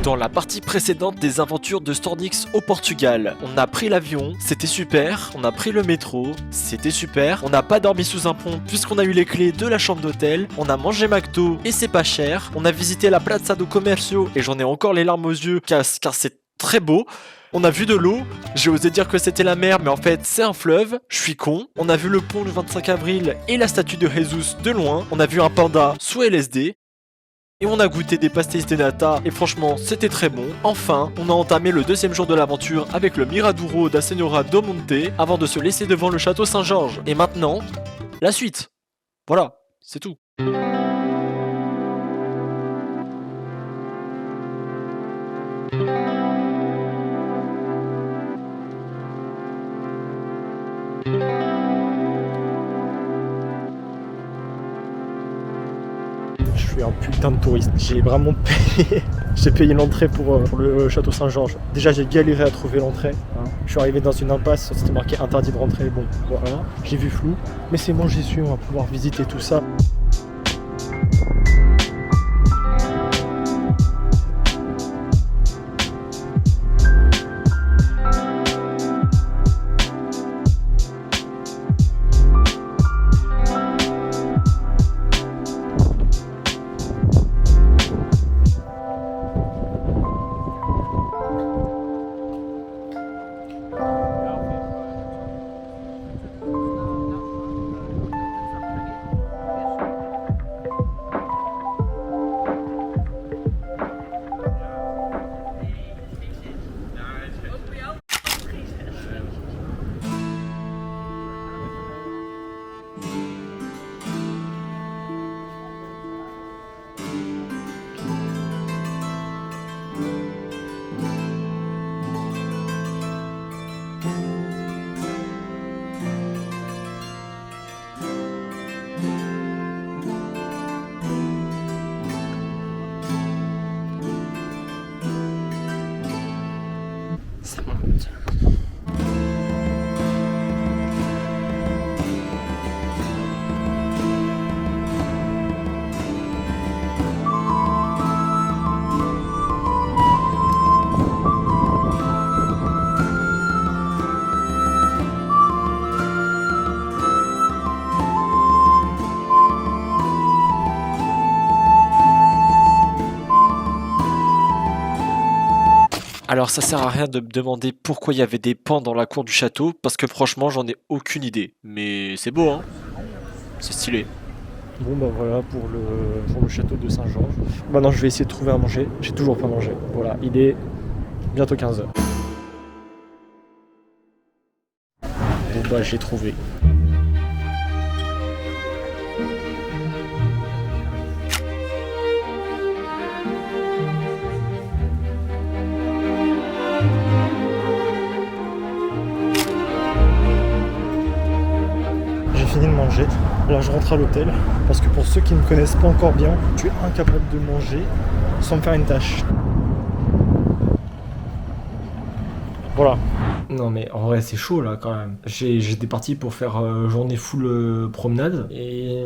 Dans la partie précédente des aventures de Stordix au Portugal, on a pris l'avion, c'était super, on a pris le métro, c'était super, on n'a pas dormi sous un pont puisqu'on a eu les clés de la chambre d'hôtel, on a mangé McDo et c'est pas cher, on a visité la Plaza do Comércio et j'en ai encore les larmes aux yeux car c'est très beau. On a vu de l'eau, j'ai osé dire que c'était la mer mais en fait c'est un fleuve, je suis con. On a vu le pont du 25 avril et la statue de Jesus de loin, on a vu un panda sous LSD. Et on a goûté des pastéis de nata et franchement c'était très bon. Enfin, on a entamé le deuxième jour de l'aventure avec le Miraduro da Senhora do Monte avant de se laisser devant le château Saint-Georges. Et maintenant, la suite. Voilà, c'est tout. Je suis un putain de touriste. J'ai vraiment payé. J'ai payé l'entrée pour le château Saint-Georges. Déjà, j'ai galéré à trouver l'entrée. Hein. Je suis arrivé dans une impasse, c'était marqué interdit de rentrer. Bon, voilà. J'ai vu flou. Mais c'est bon, j'y suis. On va pouvoir visiter tout ça. Ça monte. Alors ça sert à rien de me demander pourquoi il y avait des pans dans la cour du château, parce que franchement j'en ai aucune idée. Mais c'est beau hein, c'est stylé. Bon bah voilà pour le château de Saint-Georges. Maintenant je vais essayer de trouver à manger. J'ai toujours pas mangé. Voilà, il est bientôt 15h. Bon bah j'ai trouvé. J'ai fini de manger. Là je rentre à l'hôtel parce que pour ceux qui ne me connaissent pas encore bien, je suis incapable de manger sans me faire une tâche. Voilà. Non mais en vrai c'est chaud là quand même. J'étais parti pour faire journée full promenade et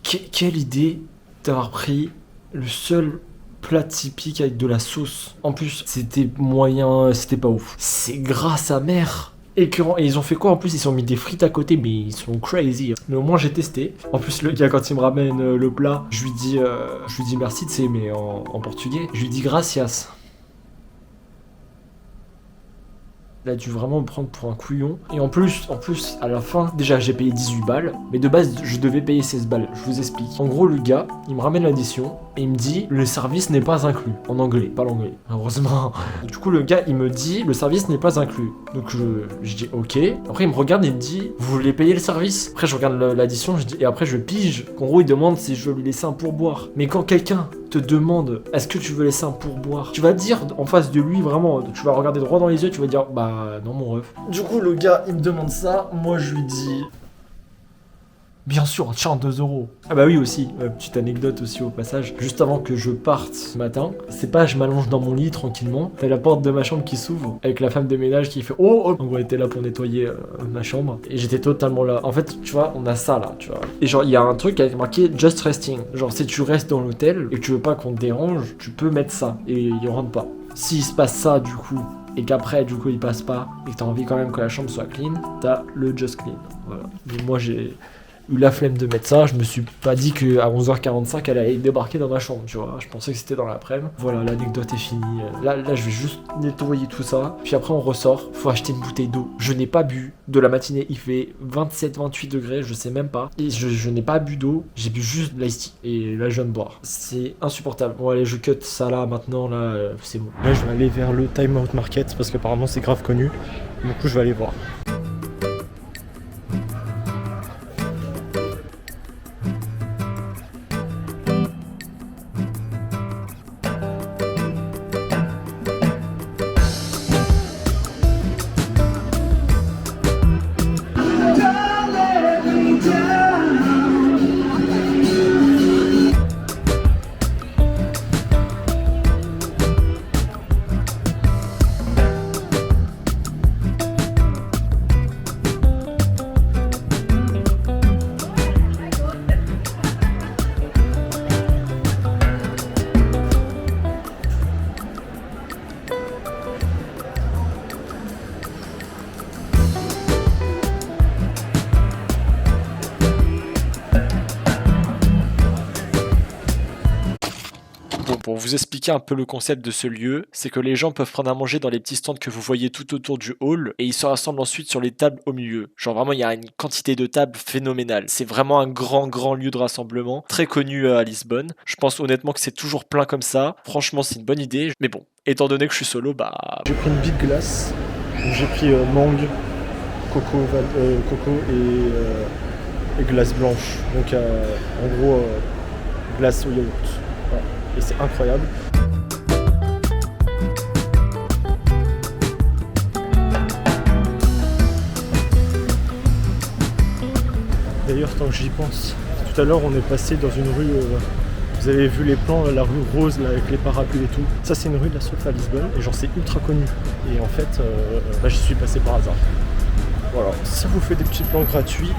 quelle idée d'avoir pris le seul plat typique avec de la sauce. En plus c'était moyen, c'était pas ouf. C'est gras sa mère. Écœurant. Et ils ont fait quoi en plus? Ils ont mis des frites à côté, mais ils sont crazy. Mais au moins j'ai testé. En plus le gars quand il me ramène le plat, je lui dis merci, tu sais, mais en portugais. Je lui dis gracias. Il a dû vraiment me prendre pour un couillon. Et en plus, à la fin, déjà j'ai payé 18 balles. Mais de base, je devais payer 16 balles. Je vous explique. En gros, le gars, il me ramène l'addition et il me dit le service n'est pas inclus. En anglais, pas l'anglais. Heureusement. Du coup, le gars, il me dit le service n'est pas inclus. Donc je dis ok. Après, il me regarde et il me dit vous voulez payer le service? Après, je regarde l'addition et après, je pige qu'en gros, il demande si je veux lui laisser un pourboire. Mais quand quelqu'un te demande est-ce que tu veux laisser un pourboire, tu vas dire en face de lui vraiment, tu vas regarder droit dans les yeux, tu vas dire bah non mon ref. Du coup le gars il me demande ça, moi je lui dis Bien sûr, tiens, 2 €. Ah bah oui aussi, petite anecdote aussi au passage. Juste avant que je parte ce matin, c'est pas je m'allonge dans mon lit tranquillement, t'as la porte de ma chambre qui s'ouvre, avec la femme de ménage qui fait oh, oh. Donc on était là pour nettoyer ma chambre, et j'étais totalement là. En fait, tu vois, on a ça là, tu vois. Et genre, il y a un truc avec marqué Just Resting. Genre, si tu restes dans l'hôtel, et que tu veux pas qu'on te dérange, tu peux mettre ça, et il rentre pas. S'il se passe ça, du coup, et qu'après, du coup, il passe pas, et que t'as envie quand même que la chambre soit clean, t'as le Just Clean. Voilà. Mais moi, j'ai eu la flemme de mettre ça, je me suis pas dit qu'à 11h45 elle allait débarquer dans ma chambre, tu vois, je pensais que c'était dans l'après-midi. Voilà, l'anecdote est finie, là je vais juste nettoyer tout ça, puis après on ressort, faut acheter une bouteille d'eau. Je n'ai pas bu de la matinée, il fait 27-28 degrés, je sais même pas, et je n'ai pas bu d'eau, j'ai bu juste de l'ice tea, et là je viens de boire. C'est insupportable. Bon allez, je cut ça là, maintenant, là, c'est bon. Là je vais aller vers le Time Out Market, parce qu'apparemment c'est grave connu, du coup je vais aller voir. Pour vous expliquer un peu le concept de ce lieu, c'est que les gens peuvent prendre à manger dans les petits stands que vous voyez tout autour du hall et ils se rassemblent ensuite sur les tables au milieu. Genre vraiment, il y a une quantité de tables phénoménale. C'est vraiment un grand lieu de rassemblement, très connu à Lisbonne. Je pense honnêtement que c'est toujours plein comme ça. Franchement, c'est une bonne idée. Mais bon, étant donné que je suis solo, bah... J'ai pris une bite glace, j'ai pris mangue, coco et glace blanche. Donc en gros, glace au yaourt. Voilà. Et c'est incroyable. D'ailleurs, tant que j'y pense, tout à l'heure on est passé dans une rue, vous avez vu les plans, la rue rose là, avec les parapluies et tout. Ça c'est une rue de la Soif à Lisbonne et genre c'est ultra connu. Et en fait, j'y suis passé par hasard. Voilà, ça vous fait des petits plans gratuits.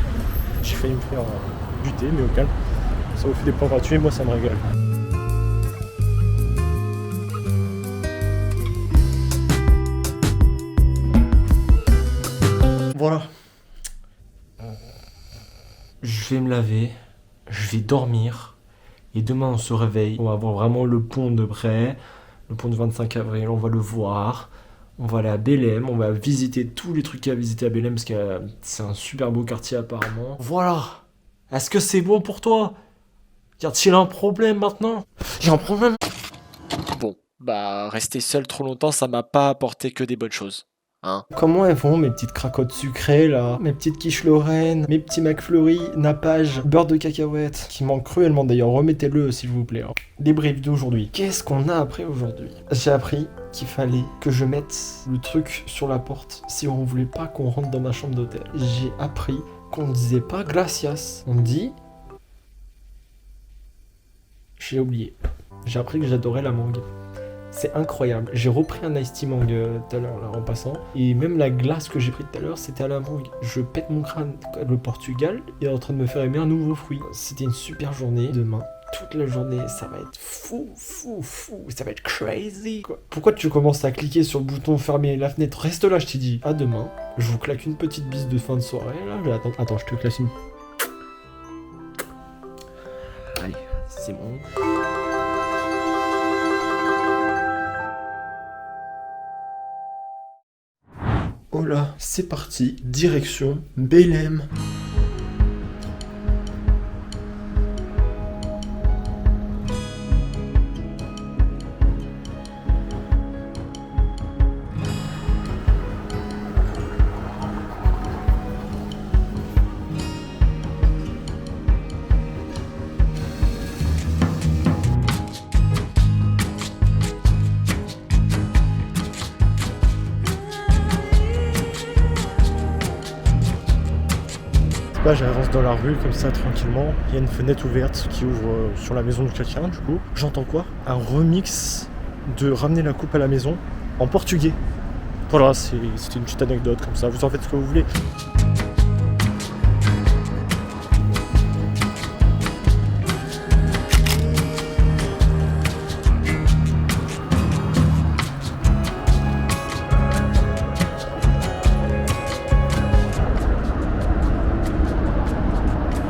J'ai failli me faire buter, mais au calme. Ça vous fait des plans gratuits, moi ça me régale. Voilà. Je vais me laver, je vais dormir, et demain on se réveille. On va voir vraiment le pont de près, le pont du 25 avril, on va le voir. On va aller à Belém, on va visiter tous les trucs qu'il y a à visiter à Belém, parce que c'est un super beau quartier apparemment. Voilà. Est-ce que c'est bon pour toi? Y a-t-il un problème maintenant? J'ai un problème. Bon, bah rester seul trop longtemps, ça m'a pas apporté que des bonnes choses. Hein. Comment elles vont mes petites cracottes sucrées là? Mes petites quiches Lorraine, mes petits McFlurry, nappage, beurre de cacahuète, qui manque cruellement d'ailleurs, remettez-le s'il vous plaît. Débrief d'aujourd'hui. Qu'est-ce qu'on a appris aujourd'hui? J'ai appris qu'il fallait que je mette le truc sur la porte si on voulait pas qu'on rentre dans ma chambre d'hôtel. J'ai appris qu'on ne disait pas gracias, on dit... J'ai oublié. J'ai appris que j'adorais la mangue. C'est incroyable. J'ai repris un iced tea mangue tout à l'heure là en passant. Et même la glace que j'ai pris tout à l'heure, c'était à la mangue. Je pète mon crâne. Le Portugal est en train de me faire aimer un nouveau fruit. C'était une super journée. Demain, toute la journée, ça va être fou. Ça va être crazy. Quoi. Pourquoi tu commences à cliquer sur le bouton fermer la fenêtre? Reste là, je t'ai dit. À demain. Je vous claque une petite bise de fin de soirée. Là, je vais attendre. Attends, je te claque une. Allez, c'est bon. Oh là, c'est parti, direction Belém. pas, j'avance dans la rue comme ça tranquillement. Il y a une fenêtre ouverte qui ouvre sur la maison de quelqu'un du coup. J'entends quoi? Un remix de Ramener la coupe à la maison en portugais. Voilà, c'était une petite anecdote comme ça, vous en faites ce que vous voulez.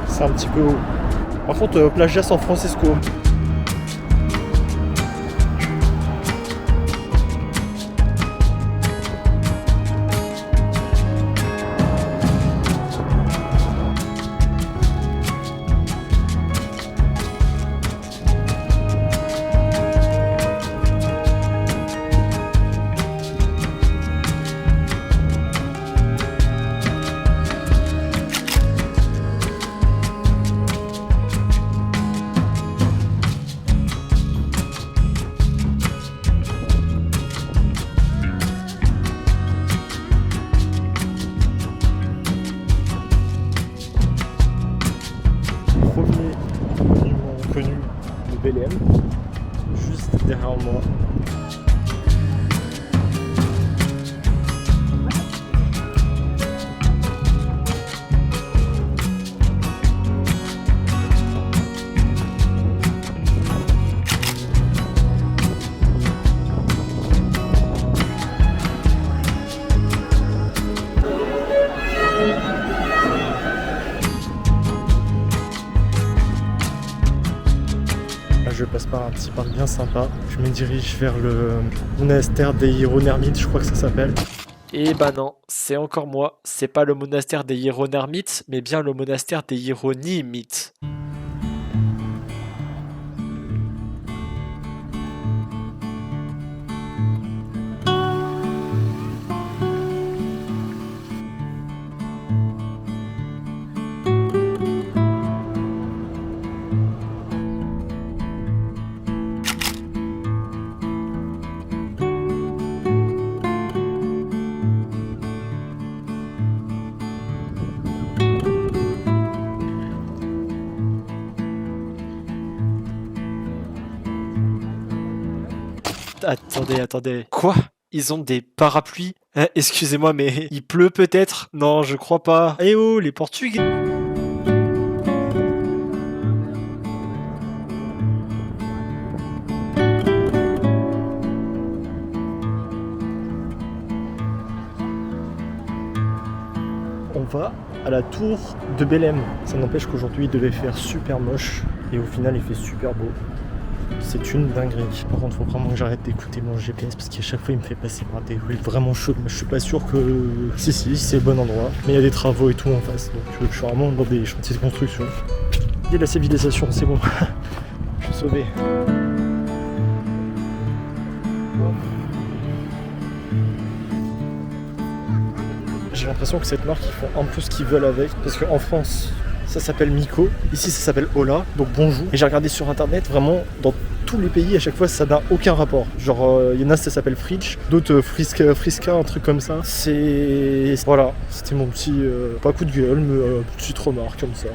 C'est un petit peu haut. Par contre, Playa San Francisco. Connu de Belém, juste derrière moi. Je passe par un petit parc bien sympa. Je me dirige vers le monastère des Hieronermites, je crois que ça s'appelle. Et bah non, c'est encore moi. C'est pas le monastère des Hieronermites, mais bien le monastère des Hieronymites. Attendez. Quoi? Ils ont des parapluies? Excusez-moi, mais il pleut peut-être? Non, je crois pas. Eh oh, les Portugais! On va à la tour de Belém. Ça n'empêche qu'aujourd'hui il devait faire super moche et au final il fait super beau. C'est une dinguerie. Par contre, faut vraiment que j'arrête d'écouter mon GPS parce qu'à chaque fois, il me fait passer par des rues vraiment chaudes. Je suis pas sûr que... Si, c'est le bon endroit. Mais il y a des travaux et tout en face. Donc, je suis vraiment dans des chantiers de construction. Il y a la civilisation, c'est bon. Je suis sauvé. J'ai l'impression que cette marque, ils font un peu ce qu'ils veulent avec. Parce qu'en France, ça s'appelle Miko. Ici, ça s'appelle Ola. Donc bonjour. Et j'ai regardé sur internet, vraiment, dans tous les pays, à chaque fois, ça n'a aucun rapport. Genre, il y en a, ça s'appelle Fridge. D'autres, Friska, un truc comme ça. C'est... Voilà. C'était mon petit... pas coup de gueule, mais petite remarque comme ça.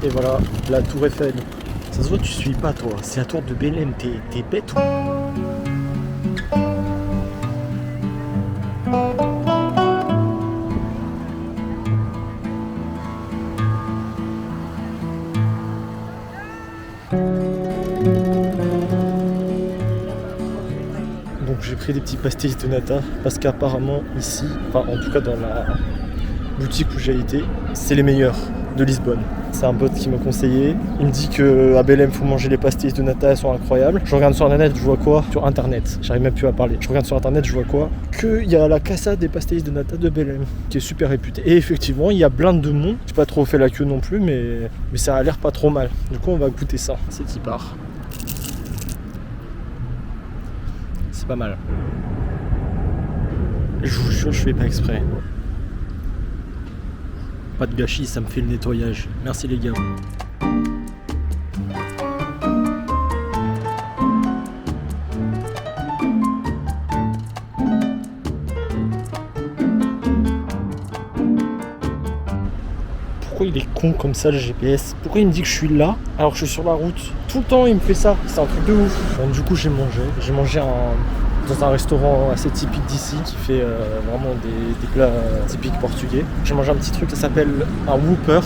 Et voilà, la tour Eiffel. Ça se voit, tu suis pas, toi. C'est la tour de Belém. T'es bête ou... Donc j'ai pris des petits pastéis de nata parce qu'apparemment ici, enfin en tout cas dans la boutique où j'ai été, c'est les meilleurs de Lisbonne. C'est un pote qui m'a conseillé. Il me dit qu'à Belém, il faut manger les pastéis de nata, elles sont incroyables. Je regarde sur internet, je vois quoi? Sur internet, j'arrive même plus à parler. Je regarde sur internet, je vois quoi? Qu'il y a la Casa des pastéis de nata de Belém, qui est super réputée. Et effectivement, il y a blinde de monde. J'ai pas trop fait la queue non plus, mais ça a l'air pas trop mal. Du coup, on va goûter ça. C'est qui part. C'est pas mal. Je vous jure, je fais pas exprès. Pas de gâchis, ça me fait le nettoyage. Merci les gars. pourquoi il est con comme ça le GPS? Pourquoi il me dit que je suis là alors que je suis sur la route? Tout le temps il me fait ça, c'est un truc de ouf. Donc du coup j'ai mangé dans un restaurant assez typique d'ici qui fait vraiment des plats typiques portugais. J'ai mangé un petit truc, ça s'appelle un Whopper.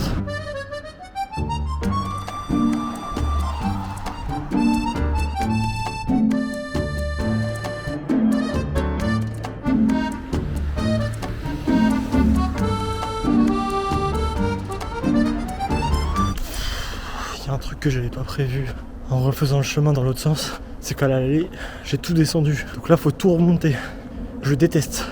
Il y a un truc que j'avais pas prévu en refaisant le chemin dans l'autre sens, c'est qu'à l'aller, j'ai tout descendu. Donc là, faut tout remonter. Je déteste.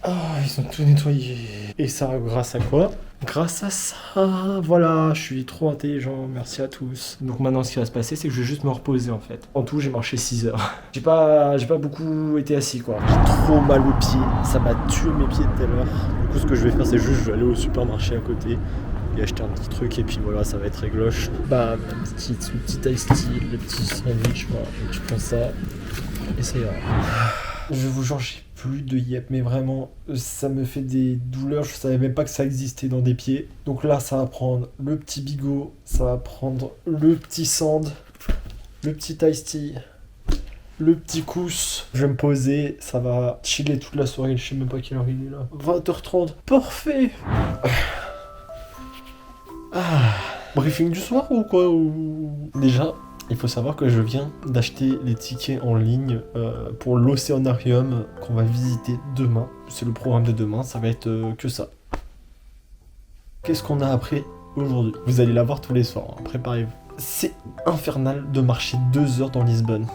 Ah, ils ont tout nettoyé. Et ça, grâce à quoi? Grâce à ça, voilà, je suis trop intelligent, merci à tous. Donc maintenant ce qui va se passer c'est que je vais juste me reposer en fait. En tout j'ai marché 6 heures. J'ai pas beaucoup été assis quoi. J'ai trop mal aux pieds, ça m'a tué mes pieds tout à l'heure. Du coup ce que je vais faire c'est juste je vais aller au supermarché à côté et acheter un petit truc et puis voilà ça va être régloche. Bah le petit iced tea, le petit sandwich, voilà, et tu prends ça et ça ira. Je vous jure, j'ai plus de yep, mais vraiment, ça me fait des douleurs. Je savais même pas que ça existait dans des pieds. Donc là, ça va prendre le petit bigot, ça va prendre le petit sand, le petit iced tea, le petit cousse. Je vais me poser, ça va chiller toute la soirée. Je sais même pas quelle heure il est là. 20h30, parfait. Briefing du soir ou quoi Déjà, il faut savoir que je viens d'acheter les tickets en ligne pour l'Océanarium qu'on va visiter demain. C'est le programme de demain, ça va être que ça. Qu'est-ce qu'on a appris aujourd'hui? Vous allez la voir tous les soirs, hein, préparez-vous. C'est infernal de marcher 2 heures dans Lisbonne,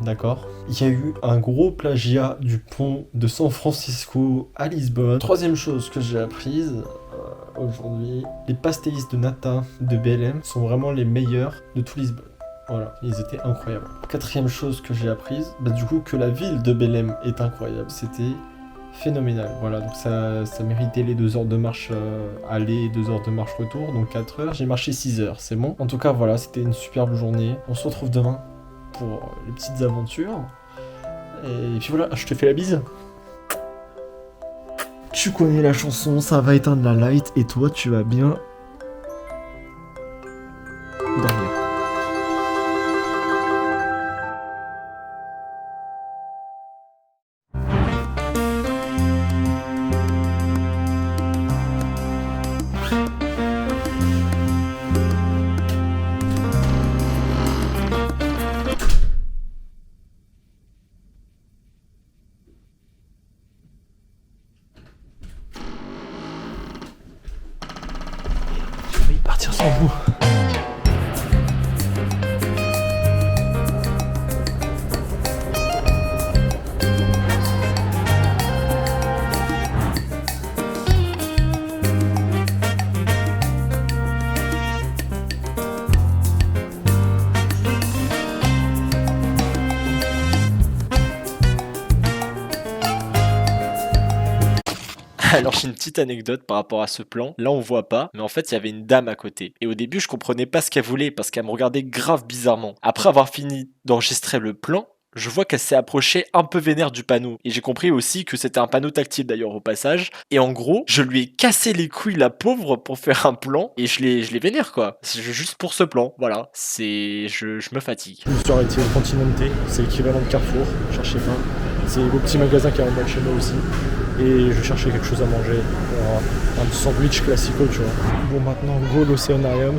d'accord? Il y a eu un gros plagiat du pont de San Francisco à Lisbonne. Troisième chose que j'ai apprise aujourd'hui, les pastéis de nata de BLM sont vraiment les meilleurs de tout Lisbonne. Voilà, ils étaient incroyables. Quatrième chose que j'ai apprise, du coup que la ville de Belém est incroyable. C'était phénoménal. Voilà, donc ça méritait les 2 heures de marche aller et 2 heures de marche retour, donc 4 heures. J'ai marché 6 heures, c'est bon. En tout cas, voilà, c'était une superbe journée. On se retrouve demain pour les petites aventures. Et puis voilà, je te fais la bise. Tu connais la chanson, ça va éteindre la light et toi tu vas bien dormir. Je vais partir sans vous. Alors j'ai une petite anecdote par rapport à ce plan. Là on voit pas, mais en fait il y avait une dame à côté. Et au début je comprenais pas ce qu'elle voulait parce qu'elle me regardait grave bizarrement. Après avoir fini d'enregistrer le plan, je vois qu'elle s'est approchée un peu vénère du panneau. Et j'ai compris aussi que c'était un panneau tactile d'ailleurs au passage. Et en gros, je lui ai cassé les couilles la pauvre pour faire un plan. Et je l'ai vénère quoi. C'est juste pour ce plan. Voilà. Je me fatigue. Je me suis arrêté au Continente, c'est l'équivalent de Carrefour, cherchez pas. C'est le petit magasin qui est en bas de chez moi aussi. Et je cherchais quelque chose à manger. Un sandwich classico, tu vois. Bon, maintenant, go l'Océanarium.